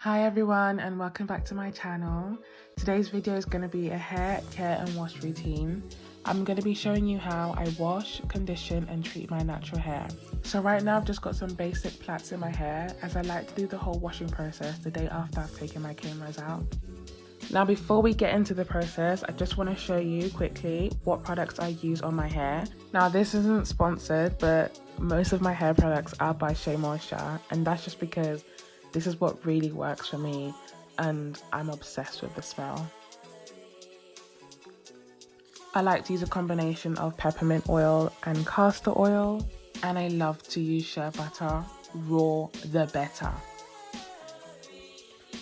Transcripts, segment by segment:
Hi everyone and welcome back to my channel. Today's video is going to be a hair care and wash routine. I'm going to be showing you how I wash, condition and treat my natural hair. So right now I've just got some basic plaits in my hair as I like to do the whole washing process the day after I've taken my cameras out. Now before we get into the process, I just want to show you quickly what products I use on my hair. Now this isn't sponsored, but most of my hair products are by Sheamoisture, and that's just because this is what really works for me and I'm obsessed with the smell. I like to use a combination of peppermint oil and castor oil, and I love to use shea butter. Raw the better.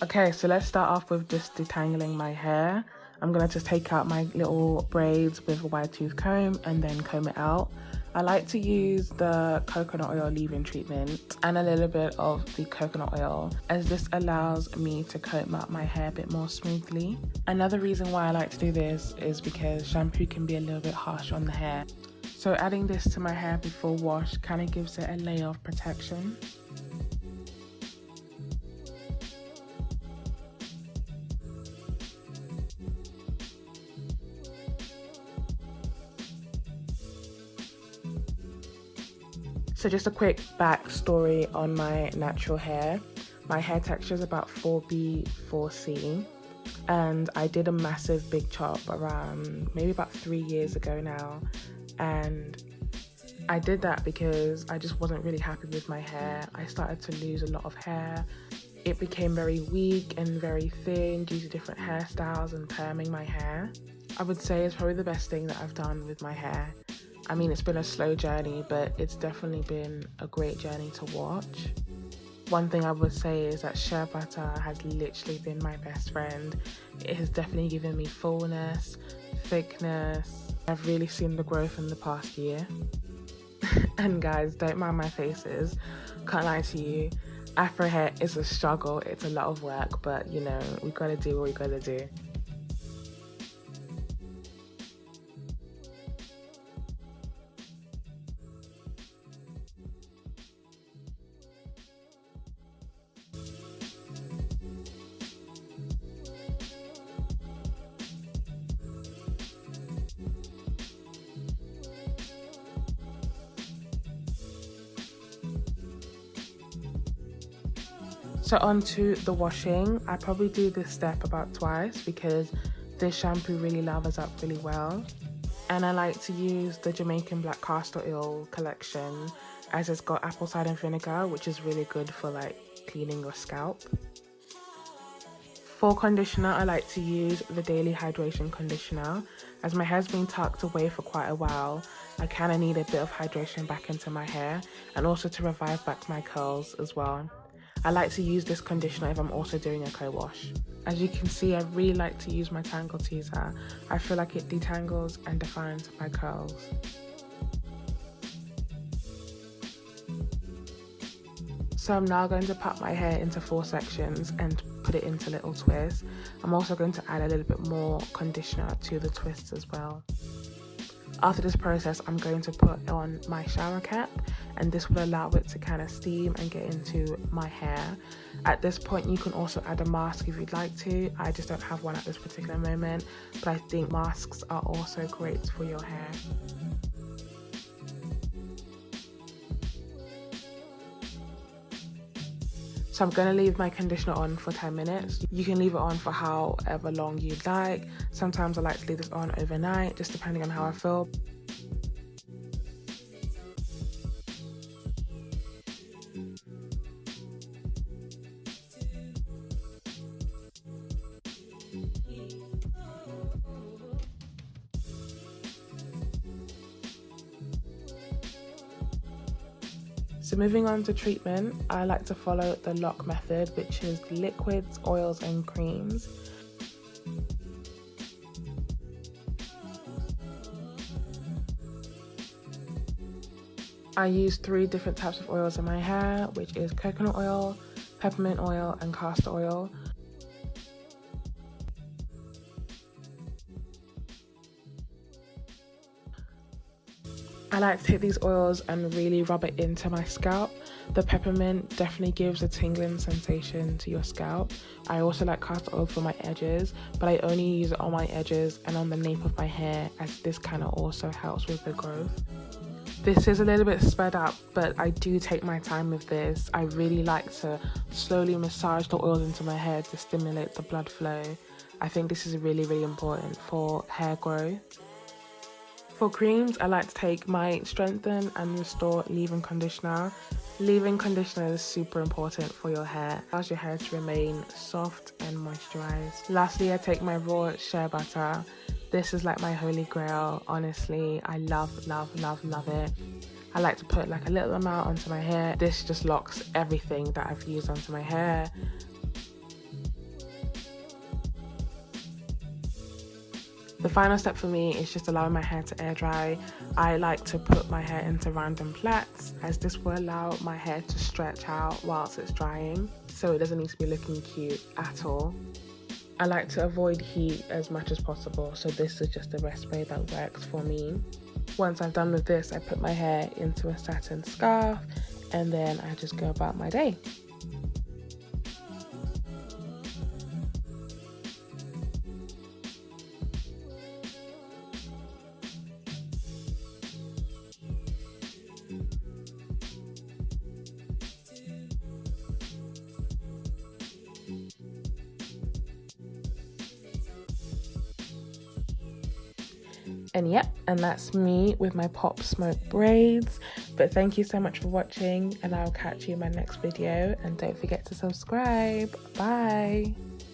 Okay, so let's start off with just detangling my hair. I'm gonna just take out my little braids with a wide tooth comb and then comb it out. I like to use the coconut oil leave-in treatment and a little bit of the coconut oil, as this allows me to comb out my hair a bit more smoothly. Another reason why I like to do this is because shampoo can be a little bit harsh on the hair. So adding this to my hair before wash kind of gives it a layer of protection. So just a quick backstory on my natural hair. My hair texture is about 4B, 4C, and I did a massive big chop around maybe about 3 years ago now, and I did that because I just wasn't really happy with my hair. I started to lose a lot of hair. It became very weak and very thin due to different hairstyles and perming my hair. I would say it's probably the best thing that I've done with my hair. I mean, it's been a slow journey, but it's definitely been a great journey to watch. One thing I would say is that shea butter has literally been my best friend. It has definitely given me fullness, thickness. I've really seen the growth in the past year. And guys, don't mind my faces. Can't lie to you. Afro hair is a struggle. It's a lot of work, but you know, we gotta do what we gotta do. So on to the washing. I probably do this step about twice because this shampoo really lathers up really well. And I like to use the Jamaican black castor oil collection as it's got apple cider vinegar, which is really good for like cleaning your scalp. For conditioner, I like to use the Daily Hydration Conditioner. As my hair's been tucked away for quite a while, I kind of need a bit of hydration back into my hair and also to revive back my curls as well. I like to use this conditioner if I'm also doing a co-wash. As you can see, I really like to use my Tangle Teaser. I feel like it detangles and defines my curls. So I'm now going to part my hair into 4 sections and put it into little twists. I'm also going to add a little bit more conditioner to the twists as well. After this process, I'm going to put on my shower cap, and this will allow it to kind of steam and get into my hair. At this point, you can also add a mask if you'd like to. I just don't have one at this particular moment, but I think masks are also great for your hair. So I'm going to leave my conditioner on for 10 minutes. You can leave it on for however long you'd like. Sometimes I like to leave this on overnight, just depending on how I feel. So moving on to treatment, I like to follow the lock method, which is liquids, oils and creams. I use 3 different types of oils in my hair, which is coconut oil, peppermint oil and castor oil. I like to take these oils and really rub it into my scalp The peppermint definitely gives a tingling sensation to your scalp. I also like castor oil for my edges, but I only use it on my edges and on the nape of my hair, as this kind of also helps with the growth. This is a little bit sped up, but I do take my time with this. I really like to slowly massage the oils into my hair to stimulate the blood flow. I think this is really, really important for hair growth. For creams, I like to take my Strengthen and Restore leave-in conditioner. Leave-in conditioner is super important for your hair. It allows your hair to remain soft and moisturized. Lastly, I take my raw Shea Butter. This is like my holy grail, honestly. I love it. I like to put like a little amount onto my hair. This just locks everything that I've used onto my hair. The final step for me is just allowing my hair to air dry. I like to put my hair into random plaits, as this will allow my hair to stretch out whilst it's drying, so it doesn't need to be looking cute at all. I like to avoid heat as much as possible, so this is just the best way that works for me. Once I've done with this, I put my hair into a satin scarf and then I just go about my day. And yep, and that's me with my pop smoke braids. But thank you so much for watching, and I'll catch you in my next video, and don't forget to subscribe. Bye.